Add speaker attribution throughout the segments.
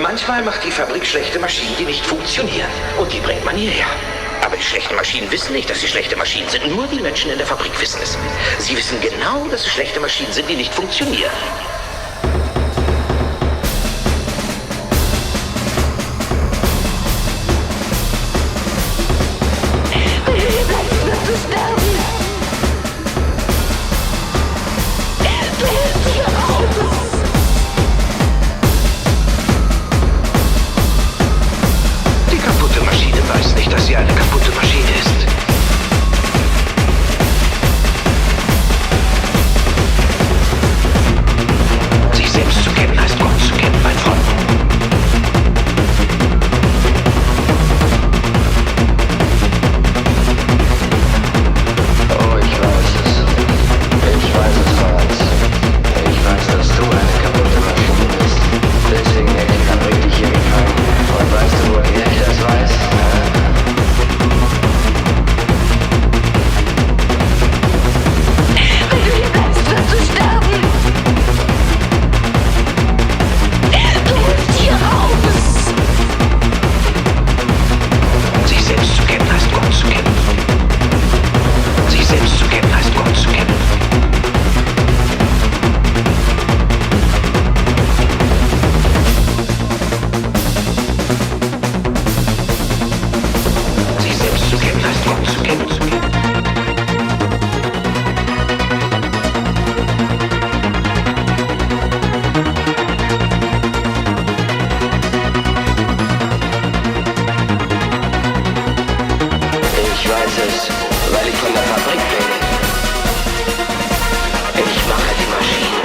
Speaker 1: Manchmal macht die Fabrik schlechte Maschinen, die nicht funktionieren. Und die bringt man hierher. Aber die schlechten Maschinen wissen nicht, dass sie schlechte Maschinen sind. Nur die Menschen in der Fabrik wissen es. Sie wissen genau, dass es schlechte Maschinen sind, die nicht funktionieren. Dass sie eine kaputte Maschine ist. Sich selbst zu kennen heißt Gott zu kennen, mein Freund.
Speaker 2: Oh, ich weiß es. Ich weiß es, Franz. Ich weiß, dass du eine kaputte Maschine bist. Deswegen hätte ich dann richtig hier gefangen. Und weißt du, woher ich das weiß? Weil ich von der Fabrik bin. Ich mache die Maschinen.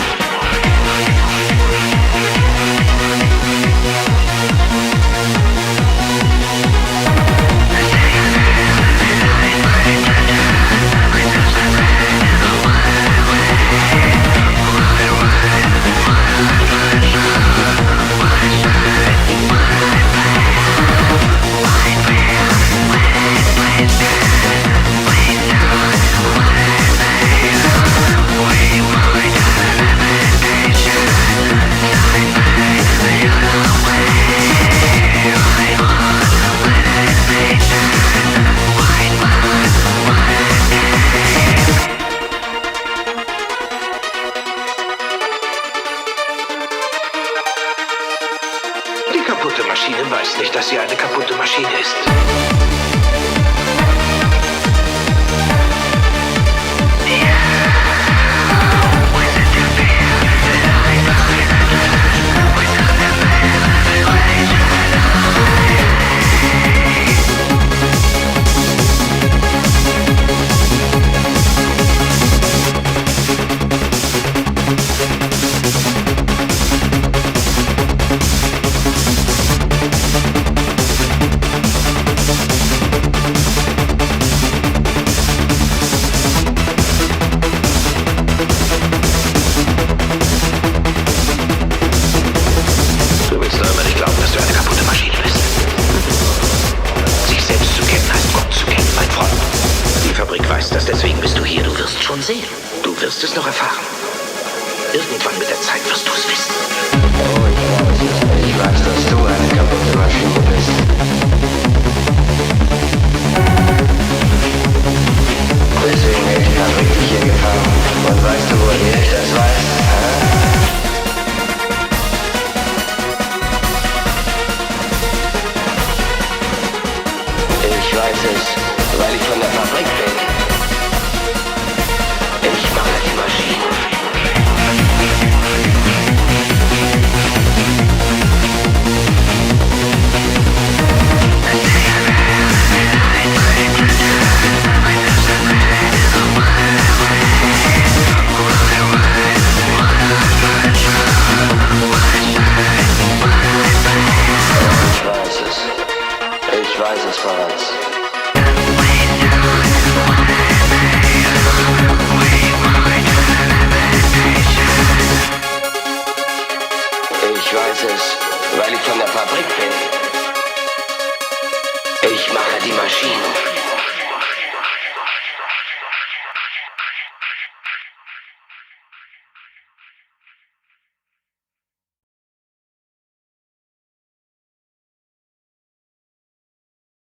Speaker 1: Die kaputte Maschine weiß nicht, dass sie eine kaputte Maschine ist. Deswegen bist du hier, du wirst schon sehen. Du wirst es noch erfahren. Irgendwann mit der Zeit wirst du es wissen.
Speaker 2: Oh, ich weiß, dass du eine kaputte Maschine bist. Deswegen hätte ich dann richtig hier gefangen. Und weißt du, woher ich das weiß? Ich weiß es, weil ich von der Fabrik bin. Ich mache die Maschine. Ich weiß es bereits. Ich weiß es, weil ich von der Fabrik bin. Ich mache die Maschinen.